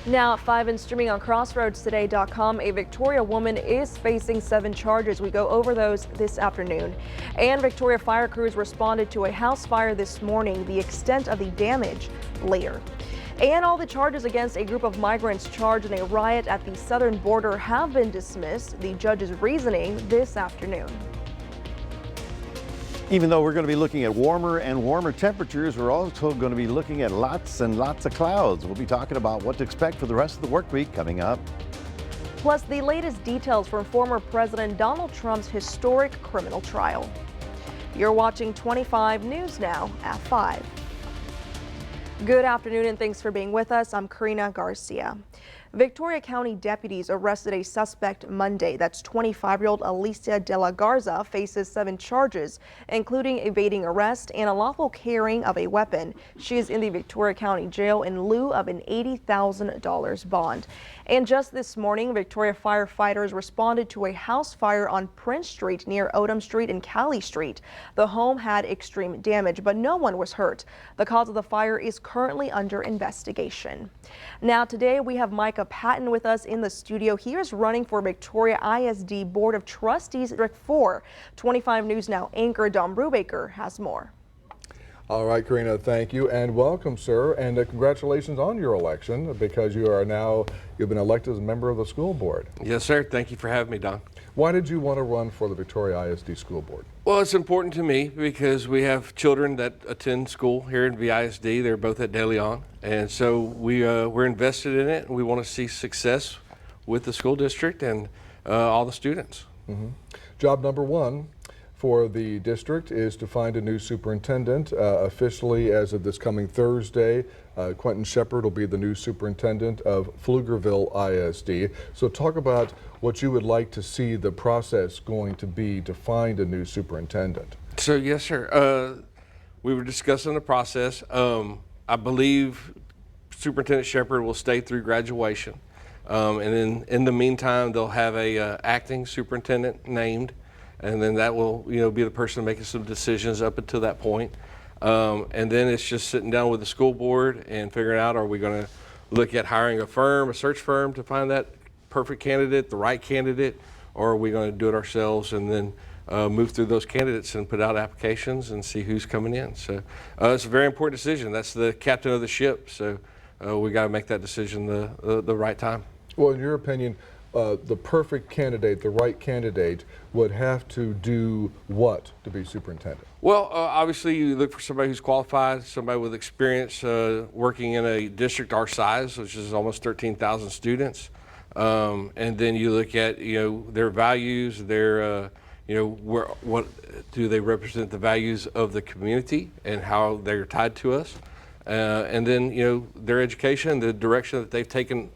Now at 5 and streaming on crossroadstoday.com, a Victoria woman is facing 7 charges. We go over those this afternoon. And Victoria fire crews responded to a house fire this morning. The extent of the damage later. And all the charges against a group of migrants charged in a riot at the southern border have been dismissed. The judge's reasoning this afternoon. Even though we're going to be looking at warmer and warmer temperatures, we're also going to be looking at lots and lots of clouds. We'll be talking about what to expect for the rest of the work week coming up. Plus the latest details from former President Donald Trump's historic criminal trial. You're watching 25 News Now at 5. Good afternoon and thanks for being with us. I'm Karina Garcia. Victoria County deputies arrested a suspect Monday. That's 25-year-old Alicia De La Garza faces 7 charges, including evading arrest and unlawful carrying of a weapon. She is in the Victoria County Jail in lieu of an $80,000 bond. And just this morning, Victoria firefighters responded to a house fire on Prince Street near Odom Street and Cali Street. The home had extreme damage, but no one was hurt. The cause of the fire is currently under investigation. Now today we have Micah Patton with us in the studio. He is running for Victoria ISD Board of Trustees District 4. 25 News Now anchor Don Brubaker has more. All right, Karina, thank you and welcome, sir, and congratulations on your election because you've been elected as a member of the school board. Yes, sir. Thank you for having me, Don. Why did you want to run for the Victoria ISD school board? Well, it's important to me because we have children that attend school here at VISD. They're both at De Leon, and so we're invested in it, and we want to see success with the school district and all the students. Job number 1 for the district is to find a new superintendent. Officially, as of this coming Thursday, Quentin Shepard will be the new superintendent of Pflugerville ISD. So talk about what you would like to see the process going to be to find a new superintendent. So yes, sir. We were discussing the process. I believe Superintendent Shepard will stay through graduation. And then in the meantime, they'll have a acting superintendent named. And then that will, be the person making some decisions up until that point. And then it's just sitting down with the school board and figuring out, are we going to look at hiring a search firm to find that perfect candidate, the right candidate, or are we going to do it ourselves and then move through those candidates and put out applications and see who's coming in. So it's a very important decision. That's the captain of the ship. So we got to make that decision the right time. Well, in your opinion, the perfect candidate, the right candidate, would have to do what to be superintendent? Well, obviously you look for somebody who's qualified, somebody with experience working in a district our size, which is almost 13,000 students. And then you look at, their values, their, what do they represent the values of the community and how they're tied to us. And then, their education, the direction that they've taken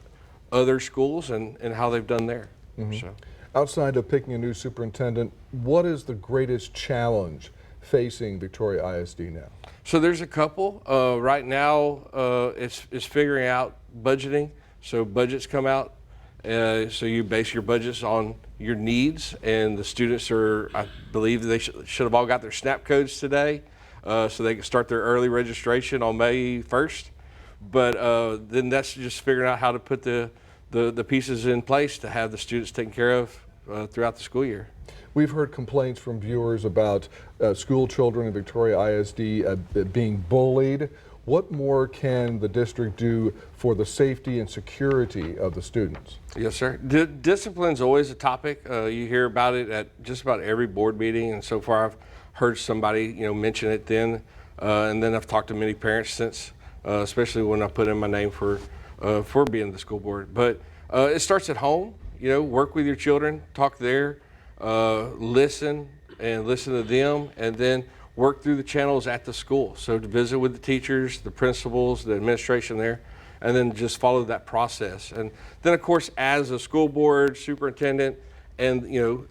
other schools and how they've done there. So. Outside of picking a new superintendent, what is the greatest challenge facing Victoria ISD now? So there's a couple. Right now, it's figuring out budgeting. So budgets come out. So you base your budgets on your needs, and the students I believe they should have all got their SNAP codes today, so they can start their early registration on May 1st. But then that's just figuring out how to put the pieces in place to have the students taken care of throughout the school year. We've heard complaints from viewers about school children in Victoria ISD being bullied. What more can the district do for the safety and security of the students? Yes, sir. Discipline's always a topic. You hear about it at just about every board meeting, and so far I've heard somebody mention it then. And then I've talked to many parents since, especially when I put in my name for being the school board. But it starts at home. Work with your children, talk there, listen to them, and then work through the channels at the school. So to visit with the teachers, the principals, the administration there, and then just follow that process. And then of course, as a school board, superintendent, and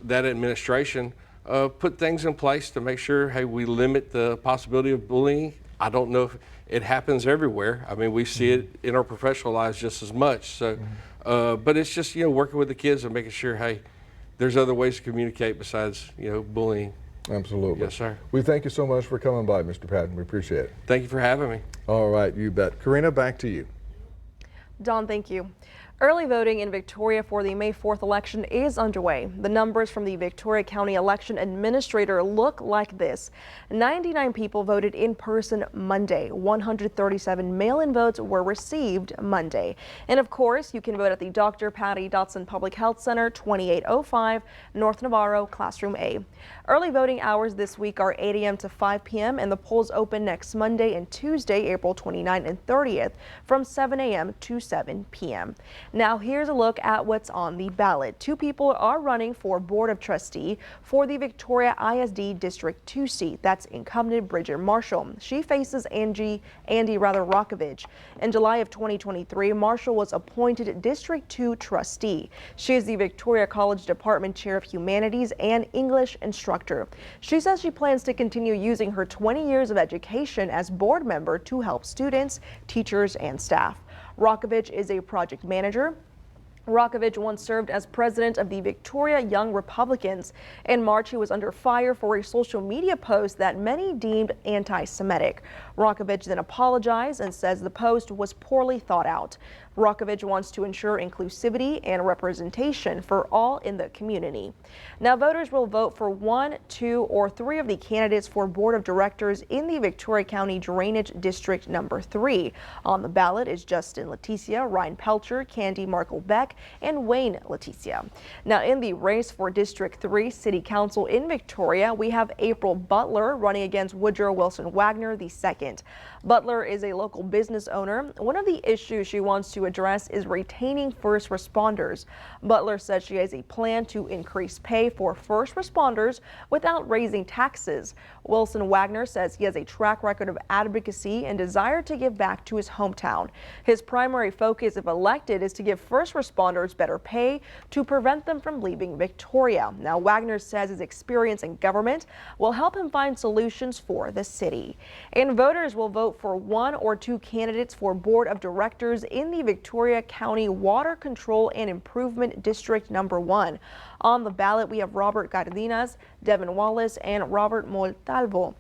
that administration, put things in place to make sure, hey, we limit the possibility of bullying. I don't know if it happens everywhere. I mean, we see it in our professional lives just as much. So, but it's just, working with the kids and making sure, hey, there's other ways to communicate besides, bullying. Absolutely. Yes, sir. We thank you so much for coming by, Mr. Patton. We appreciate it. Thank you for having me. All right, you bet. Karina, back to you. Don, thank you. Early voting in Victoria for the May 4th election is underway. The numbers from the Victoria County Election Administrator look like this. 99 people voted in person Monday. 137 mail-in votes were received Monday. And of course, you can vote at the Dr. Patty Dotson Public Health Center, 2805 North Navarro, Classroom A. Early voting hours this week are 8 a.m. to 5 p.m. and the polls open next Monday and Tuesday, April 29th and 30th from 7 a.m. to 7 p.m. Now here's a look at what's on the ballot. 2 people are running for Board of Trustee for the Victoria ISD District 2 seat. That's incumbent Bridget Marshall. She faces Andy Rakovich. In July of 2023, Marshall was appointed District 2 trustee. She is the Victoria College Department Chair of Humanities and English instructor. She says she plans to continue using her 20 years of education as board member to help students, teachers, and staff. Rakovich is a project manager. Rakovich once served as president of the Victoria Young Republicans. In March, he was under fire for a social media post that many deemed anti-Semitic. Rakovich then apologized and says the post was poorly thought out. Rakovich wants to ensure inclusivity and representation for all in the community. Now, voters will vote for 1, 2, or 3 of the candidates for Board of Directors in the Victoria County Drainage District number 3. On the ballot is Justin Leticia, Ryan Pelcher, Candy Markle Beck, and Wayne Leticia. Now, in the race for District 3 City Council in Victoria, we have April Butler running against Woodrow Wilson Wagner II. Butler is a local business owner. One of the issues she wants to address is retaining first responders. Butler says she has a plan to increase pay for first responders without raising taxes. Wilson Wagner says he has a track record of advocacy and desire to give back to his hometown. His primary focus, if elected, is to give first responders better pay to prevent them from leaving Victoria. Now, Wagner says his experience in government will help him find solutions for the city. And voters will vote for 1 or 2 candidates for Board of Directors in the Victoria County Water Control and Improvement District number 1. On the ballot, we have Robert Cardenas, Devin Wallace, and Robert Montalvo.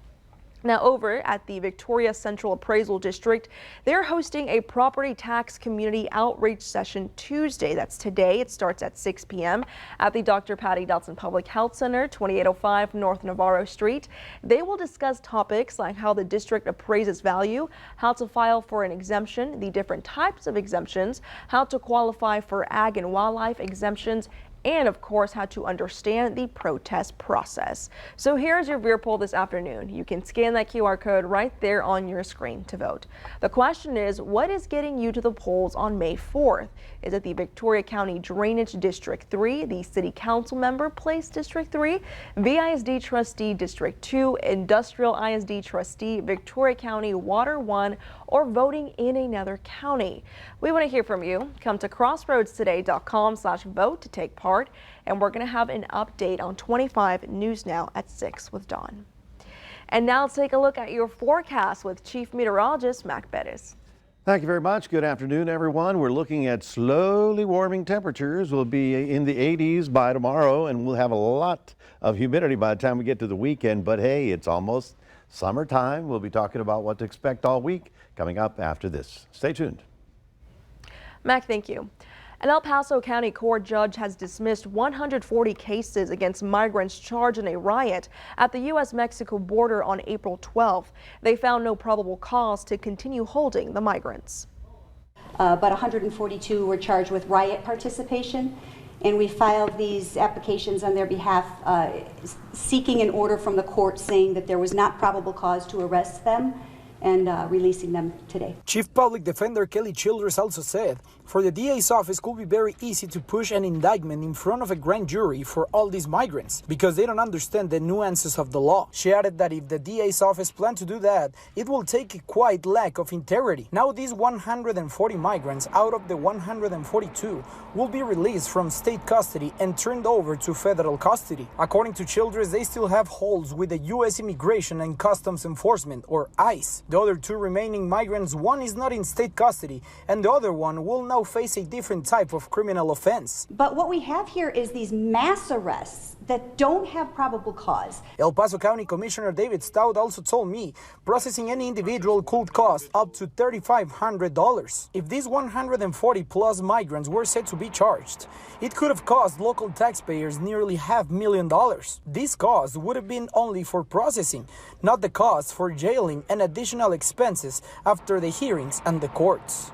Now, over at the Victoria Central Appraisal District, they're hosting a property tax community outreach session Tuesday. That's today. It starts at 6 p.m. at the Dr. Patty Dotson Public Health Center, 2805 North Navarro Street. They will discuss topics like how the district appraises value, how to file for an exemption, the different types of exemptions, how to qualify for ag and wildlife exemptions, and of course how to understand the protest process. So here's your Veer poll this afternoon. You can scan that QR code right there on your screen to vote. The question is, what is getting you to the polls on May 4th? Is it the Victoria County Drainage District 3, the City Council Member Place District 3, VISD Trustee District 2, Industrial ISD Trustee, Victoria County Water 1, or voting in another county? We want to hear from you. Come to crossroadstoday.com/vote to take part, and we're going to have an update on 25 News Now at 6 with Dawn. And now let's take a look at your forecast with Chief Meteorologist Mac Bettis. Thank you very much. Good afternoon, everyone. We're looking at slowly warming temperatures. We'll be in the 80s by tomorrow, and we'll have a lot of humidity by the time we get to the weekend. But hey, it's almost summertime. We'll be talking about what to expect all week coming up after this. Stay tuned. Mac, thank you. An El Paso County court judge has dismissed 140 cases against migrants charged in a riot at the U.S.-Mexico border on April 12th. They found no probable cause to continue holding the migrants. But 142 were charged with riot participation, and we filed these applications on their behalf, seeking an order from the court saying that there was not probable cause to arrest them, and releasing them today. Chief Public Defender Kelly Childress also said, for the DA's office could be very easy to push an indictment in front of a grand jury for all these migrants because they don't understand the nuances of the law. She added that if the DA's office planned to do that, it will take a quite lack of integrity. Now these 140 migrants out of the 142 will be released from state custody and turned over to federal custody. According to Childress, they still have holds with the U.S. Immigration and Customs Enforcement, or ICE. The other 2 remaining migrants, one is not in state custody, and the other one will now face a different type of criminal offense. But what we have here is these mass arrests that don't have probable cause. El Paso County Commissioner David Stout also told me processing any individual could cost up to $3,500. If these 140 plus migrants were said to be charged, it could have cost local taxpayers nearly $500,000. This cost would have been only for processing, not the cost for jailing and additional expenses after the hearings and the courts.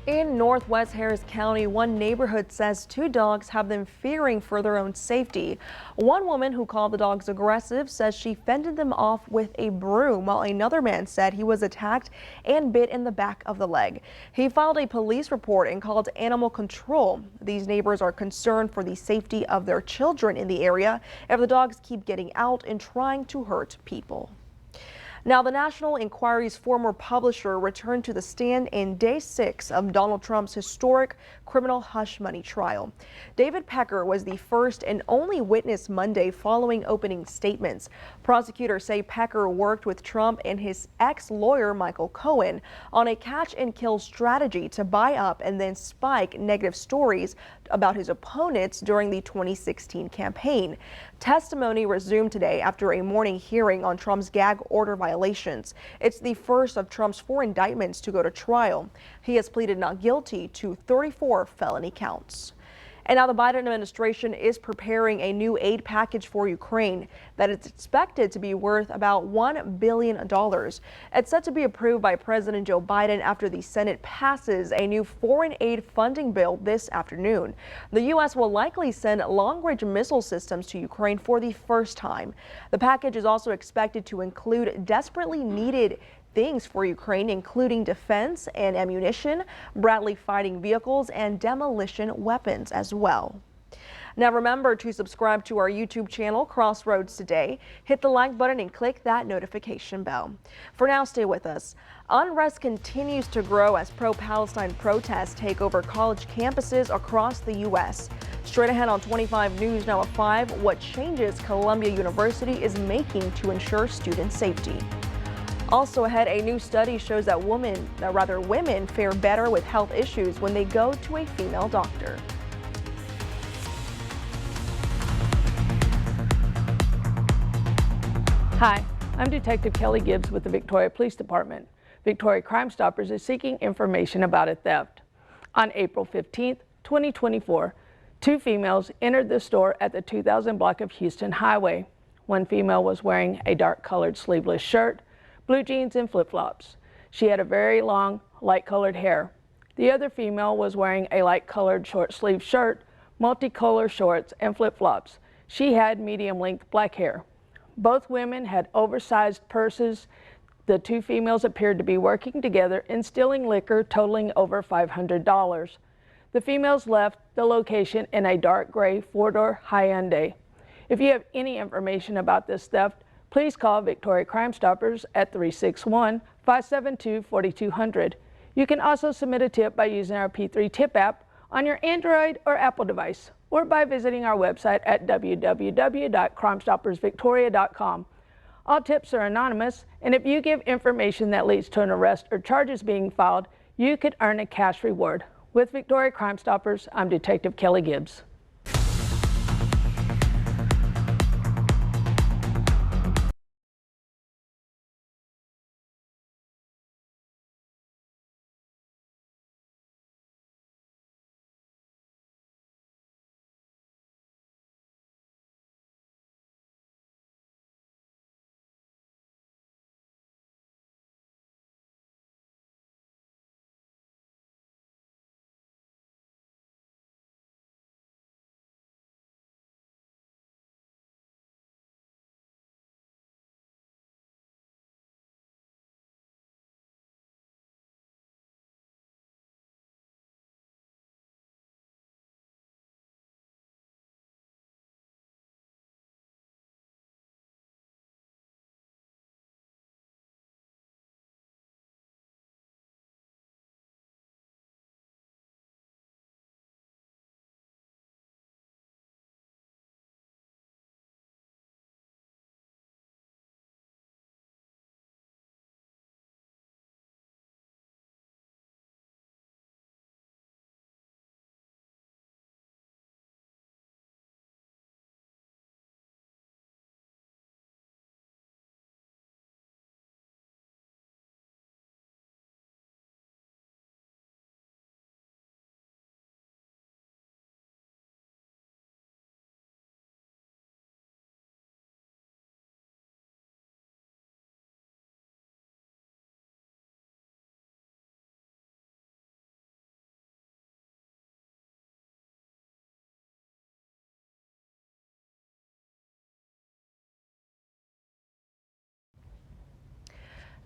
In Northwest Harris County, one neighborhood says two dogs have them fearing for their own safety. One woman who called the dogs aggressive says she fended them off with a broom, while another man said he was attacked and bit in the back of the leg. He filed a police report and called animal control. These neighbors are concerned for the safety of their children in the area if the dogs keep getting out and trying to hurt people. Now, the National Enquiry's former publisher returned to the stand in day 6 of Donald Trump's historic criminal hush money trial. David Pecker was the first and only witness Monday following opening statements. Prosecutors say Pecker worked with Trump and his ex-lawyer Michael Cohen on a catch-and-kill strategy to buy up and then spike negative stories about his opponents during the 2016 campaign. Testimony resumed today after a morning hearing on Trump's gag order violations. It's the first of Trump's 4 indictments to go to trial. He has pleaded not guilty to 34 felony counts. And now the Biden administration is preparing a new aid package for Ukraine that is expected to be worth about $1 billion. It's set to be approved by President Joe Biden after the Senate passes a new foreign aid funding bill this afternoon. The U.S. will likely send long-range missile systems to Ukraine for the first time. The package is also expected to include desperately needed things for Ukraine, including defense and ammunition, Bradley fighting vehicles, and demolition weapons as well. Now remember to subscribe to our YouTube channel, Crossroads Today. Hit the like button and click that notification bell. For now, stay with us. Unrest continues to grow as pro-Palestine protests take over college campuses across the U.S. Straight ahead on 25 News now at 5, what changes Columbia University is making to ensure student safety. Also ahead, a new study shows that women fare better with health issues when they go to a female doctor. Hi, I'm Detective Kelly Gibbs with the Victoria Police Department. Victoria Crime Stoppers is seeking information about a theft. On April 15th, 2024, 2 females entered the store at the 2000 block of Houston Highway. One female was wearing a dark-colored sleeveless shirt, blue jeans, and flip-flops. She had a very long, light-colored hair. The other female was wearing a light-colored short-sleeved shirt, multicolor shorts, and flip-flops. She had medium-length black hair. Both women had oversized purses. The 2 females appeared to be working together in stealing liquor totaling over $500. The females left the location in a dark gray 4-door Hyundai. If you have any information about this theft, please call Victoria Crime Stoppers at 361-572-4200. You can also submit a tip by using our P3 Tip app on your Android or Apple device, or by visiting our website at www.crimestoppersvictoria.com. All tips are anonymous, and if you give information that leads to an arrest or charges being filed, you could earn a cash reward. With Victoria Crime Stoppers, I'm Detective Kelly Gibbs.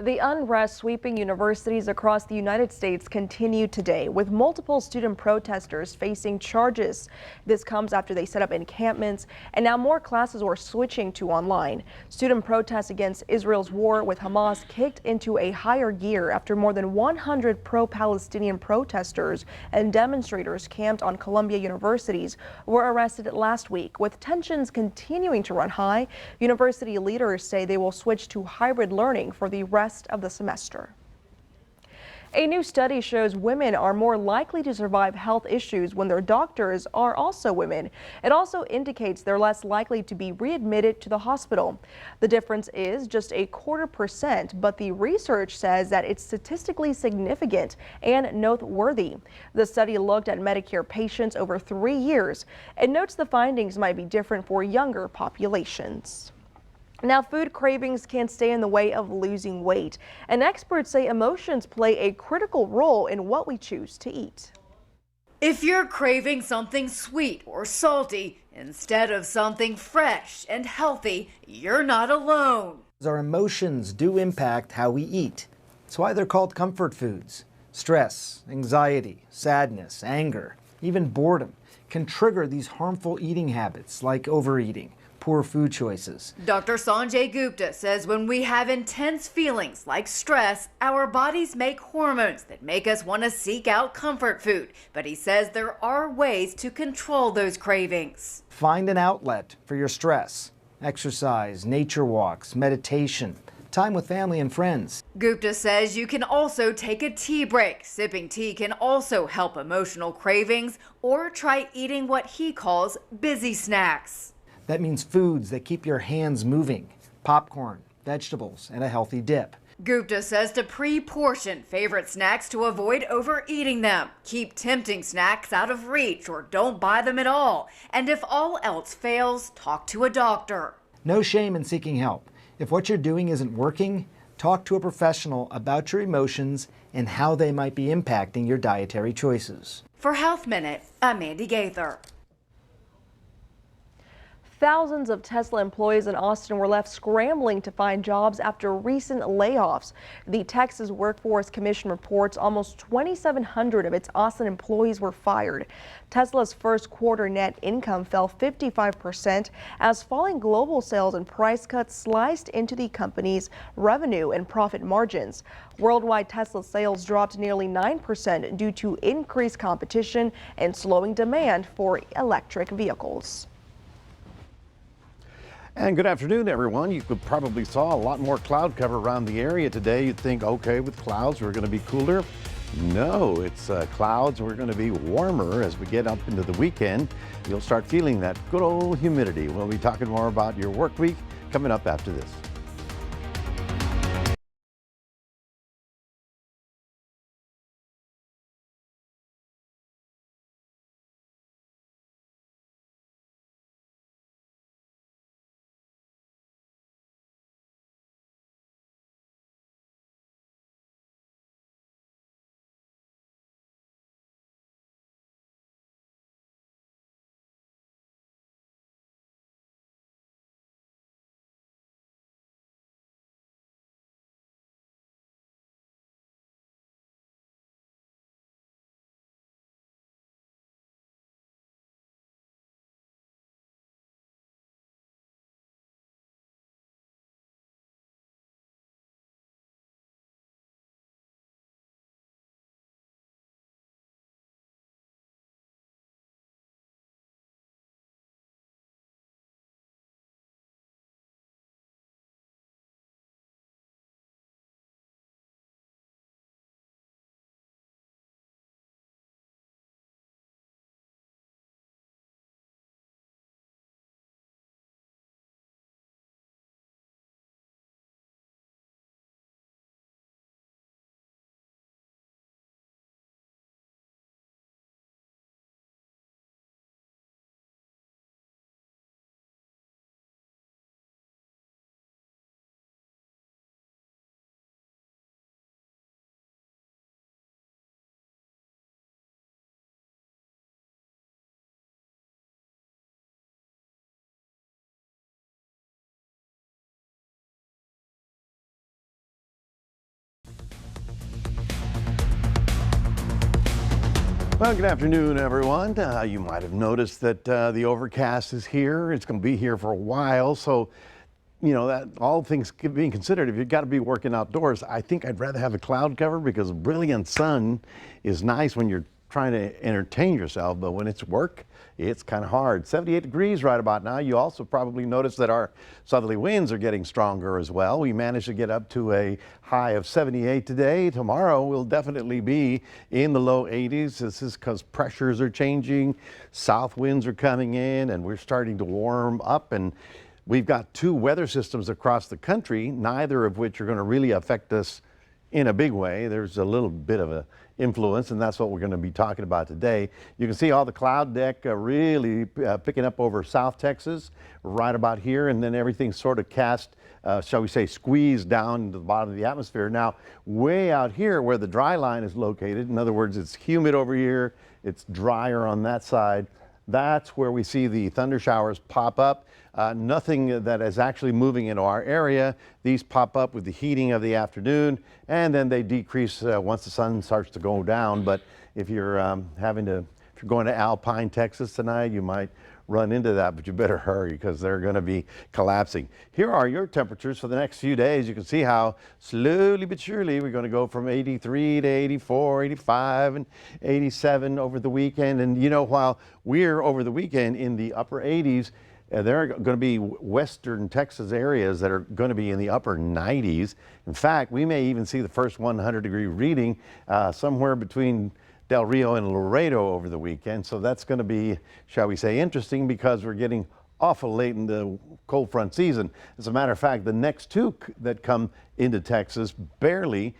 The unrest sweeping universities across the United States continued today, with multiple student protesters facing charges. This comes after they set up encampments, and now more classes are switching to online. Student protests against Israel's war with Hamas kicked into a higher gear after more than 100 pro-Palestinian protesters and demonstrators camped on Columbia universities were arrested last week. With tensions continuing to run high, university leaders say they will switch to hybrid learning for the rest of the semester. A new study shows women are more likely to survive health issues when their doctors are also women. It also indicates they're less likely to be readmitted to the hospital. The difference is just 0.25%, but the research says that it's statistically significant and noteworthy. The study looked at Medicare patients over 3 years and notes the findings might be different for younger populations. Now, food cravings can stay in the way of losing weight, and experts say emotions play a critical role in what we choose to eat. If you're craving something sweet or salty instead of something fresh and healthy, you're not alone. Our emotions do impact how we eat. That's why they're called comfort foods. Stress, anxiety, sadness, anger, even boredom can trigger these harmful eating habits like overeating, poor food choices. Dr. Sanjay Gupta says when we have intense feelings like stress, our bodies make hormones that make us want to seek out comfort food. But he says there are ways to control those cravings. Find an outlet for your stress. Exercise, nature walks, meditation, time with family and friends. Gupta says you can also take a tea break. Sipping tea can also help emotional cravings, or try eating what he calls busy snacks. That means foods that keep your hands moving, popcorn, vegetables, and a healthy dip. Gupta says to pre-portion favorite snacks to avoid overeating them. Keep tempting snacks out of reach or don't buy them at all. And if all else fails, talk to a doctor. No shame in seeking help. If what you're doing isn't working, talk to a professional about your emotions and how they might be impacting your dietary choices. For Health Minute, I'm Mandy Gaither. Thousands of Tesla employees in Austin were left scrambling to find jobs after recent layoffs. The Texas Workforce Commission reports almost 2,700 of its Austin employees were fired. Tesla's first quarter net income fell 55% as falling global sales and price cuts sliced into the company's revenue and profit margins. Worldwide Tesla sales dropped nearly 9% due to increased competition and slowing demand for electric vehicles. And good afternoon, everyone. You could probably saw a lot more cloud cover around the area today. You'd think, okay, with clouds, we're going to be cooler. No, it's clouds. We're going to be warmer as we get up into the weekend. You'll start feeling that good old humidity. We'll be talking more about your work week coming up after this. Well, good afternoon, everyone. You might have noticed that the overcast is here. It's going to be here for a while. So, you know, that all things being considered, if you've got to be working outdoors, I think I'd rather have a cloud cover because brilliant sun is nice when you're trying to entertain yourself, but when it's work, it's kind of hard. 78 degrees right about now. You also probably noticed that our southerly winds are getting stronger as well. We managed to get up to a high of 78 today. Tomorrow will definitely be in the low 80s. This is because pressures are changing, south winds are coming in, and we're starting to warm up. And we've got two weather systems across the country, neither of which are going to really affect us in a big way. There's a little bit of a influence, and that's what we're going to be talking about today. You can see all the cloud deck really picking up over South Texas right about here, and then everything sort of cast, shall we say, squeezed down into the bottom of the atmosphere. Now, way out here where the dry line is located, in other words, it's humid over here, it's drier on that side, that's where we see the thunder showers pop up. Nothing that is actually moving into our area. These pop up with the heating of the afternoon, and then they decrease once the sun starts to go down. But if you're if you're going to Alpine, Texas tonight, you might run into that, but you better hurry because they're going to be collapsing. Here are your temperatures for the next few days. You can see how slowly but surely we're going to go from 83 to 84, 85, and 87 over the weekend. And you know, while we're over the weekend in the upper 80s, there are going to be western Texas areas that are going to be in the upper 90s. In fact, we may even see the first 100-degree reading somewhere between Del Rio and Laredo over the weekend. So that's going to be, shall we say, interesting because we're getting awful late in the cold front season. As a matter of fact, the next two that come into Texas barely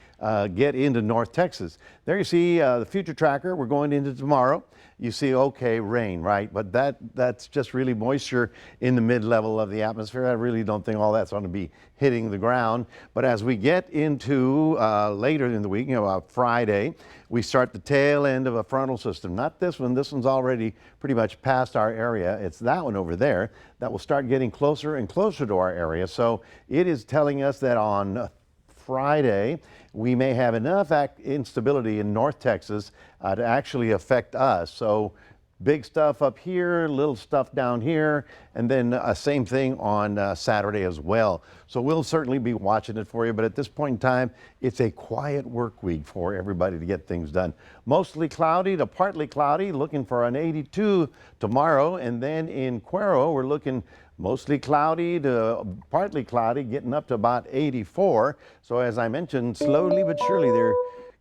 get into North Texas. There you see the future tracker. We're going into tomorrow. You see, okay, rain, right? But that's just really moisture in the mid-level of the atmosphere. I really don't think all that's going to be hitting the ground. But as we get into later in the week, you know, Friday, we start the tail end of a frontal system. Not this one. This one's already pretty much past our area. It's that one over there that will start getting closer and closer to our area. So it is telling us that on Friday, we may have enough instability in North Texas to actually affect us. So big stuff up here, little stuff down here, and then same thing on Saturday as well. So we'll certainly be watching it for you, but at this point in time, it's a quiet work week for everybody to get things done. Mostly cloudy to partly cloudy, looking for an 82 tomorrow, and then in Cuero, we're looking mostly cloudy to partly cloudy, getting up to about 84. So as I mentioned, slowly but surely they're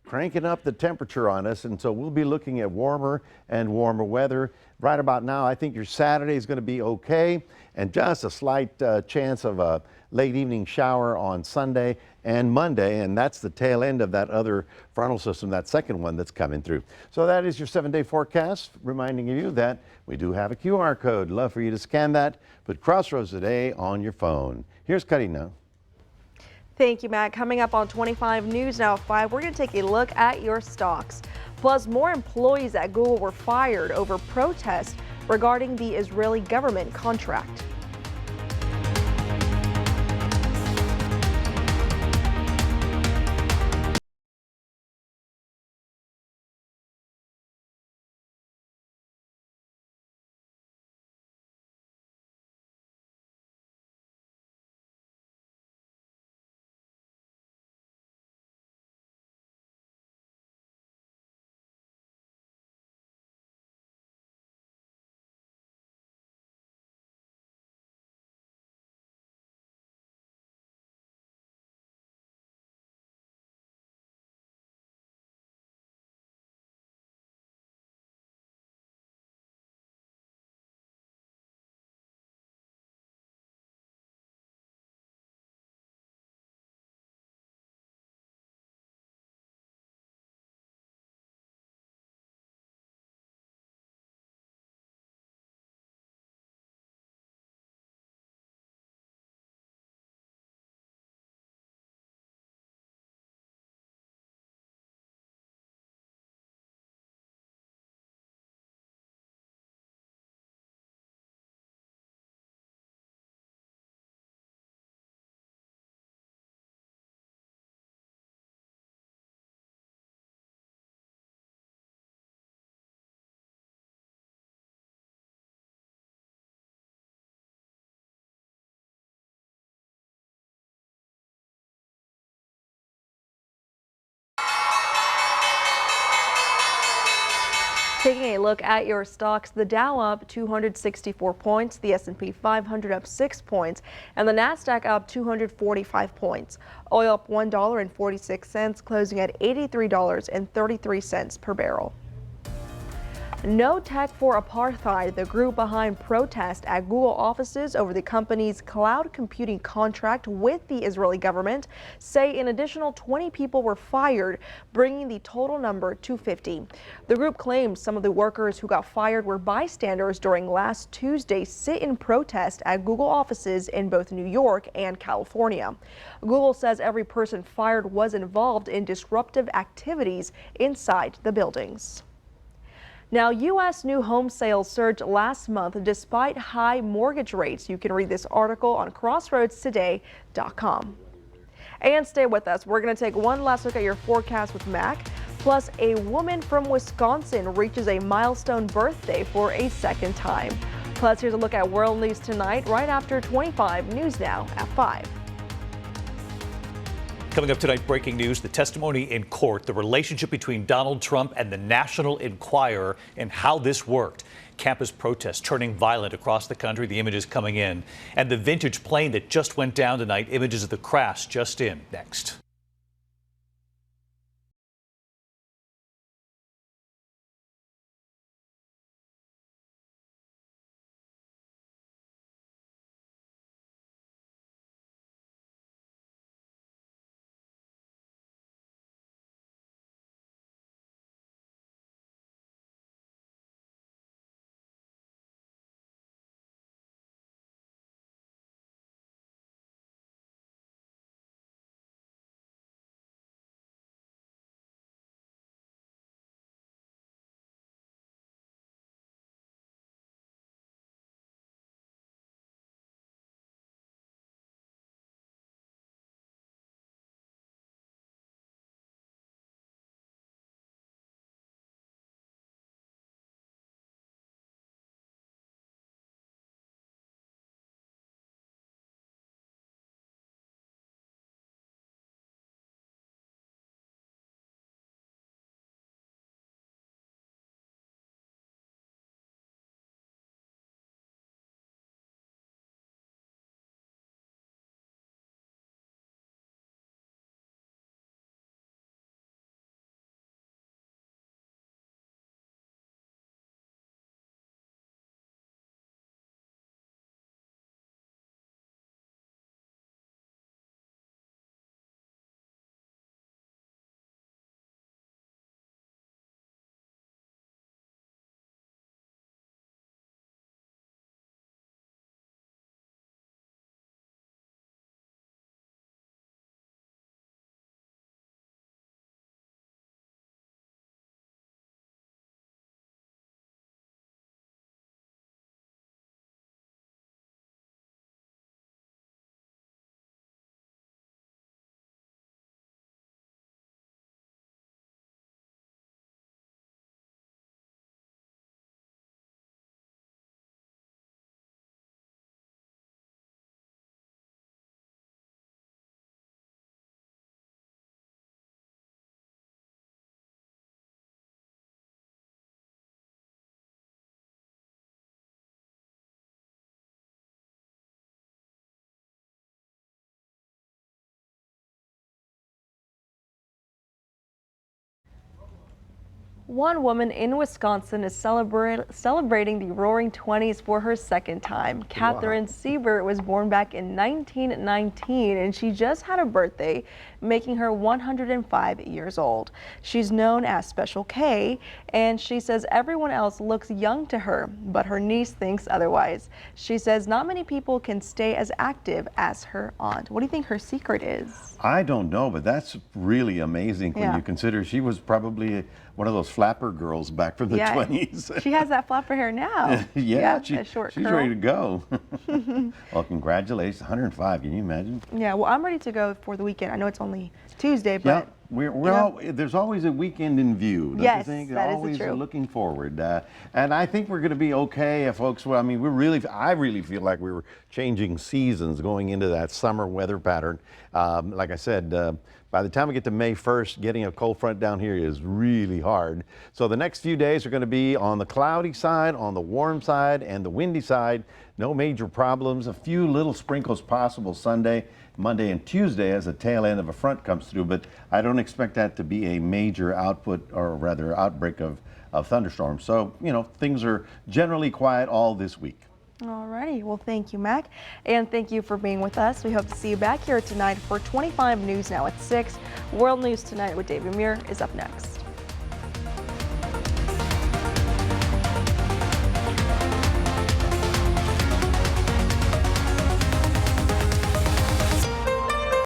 cranking up the temperature on us, and so we'll be looking at warmer and warmer weather. Right about now, I think your Saturday is going to be okay, and just a slight chance of a late evening shower on Sunday and Monday, and that's the tail end of that other frontal system, that second one that's coming through. So that is your 7-day forecast, reminding you that we do have a QR code. Love for you to scan that. Put Crossroads Today on your phone. Here's Karina. Thank you, Matt. Coming up on 25 News Now at 5, we're going to take a look at your stocks. Plus, more employees at Google were fired over protests regarding the Israeli government contract. Taking a look at your stocks, the Dow up 264 points, the S&P 500 up 6 points, and the Nasdaq up 245 points. Oil up $1.46, closing at $83.33 per barrel. No Tech for Apartheid, the group behind protest at Google offices over the company's cloud computing contract with the Israeli government, say an additional 20 people were fired, bringing the total number to 50. The group claims some of the workers who got fired were bystanders during last Tuesday's sit-in protest at Google offices in both New York and California. Google says every person fired was involved in disruptive activities inside the buildings. Now, U.S. new home sales surged last month despite high mortgage rates. You can read this article on crossroadstoday.com. And stay with us. We're going to take one last look at your forecast with Mac. Plus, a woman from Wisconsin reaches a milestone birthday for a second time. Plus, here's a look at world news tonight right after 25 News Now at 5. Coming up tonight, breaking news, the testimony in court, the relationship between Donald Trump and the National Enquirer, and how this worked. Campus protests turning violent across the country, the images coming in. And the vintage plane that just went down tonight, images of the crash just in. Next. One woman in Wisconsin is celebrating the Roaring 20s for her second time. Catherine Siebert was born back in 1919, and she just had a birthday, making her 105 years old. She's known as Special K, and she says everyone else looks young to her, but her niece thinks otherwise. She says not many people can stay as active as her aunt. What do you think her secret is? I don't know, but that's really amazing when you consider she was probably one of those flapper girls back from the 20s. She has that flapper hair now. She's ready to go. Well, congratulations, 105, can you imagine? Yeah, well, I'm ready to go for the weekend. I know it's only Tuesday, but There's always a weekend in view. Don't Yes, you think? that is always true. looking forward, and I think we're going to be okay, folks. Well, I mean, I really feel like we were changing seasons going into that summer weather pattern. Like I said, by the time we get to May 1st, getting a cold front down here is really hard. So the next few days are going to be on the cloudy side, on the warm side, and the windy side. No major problems. A few little sprinkles possible Sunday, Monday, and Tuesday as the tail end of a front comes through, but I don't expect that to be a major output, or rather outbreak of thunderstorms. So, things are generally quiet all this week. Alrighty, well, thank you, Mac, and thank you for being with us. We hope to see you back here tonight for 25 News Now at 6. World News Tonight with David Muir is up next.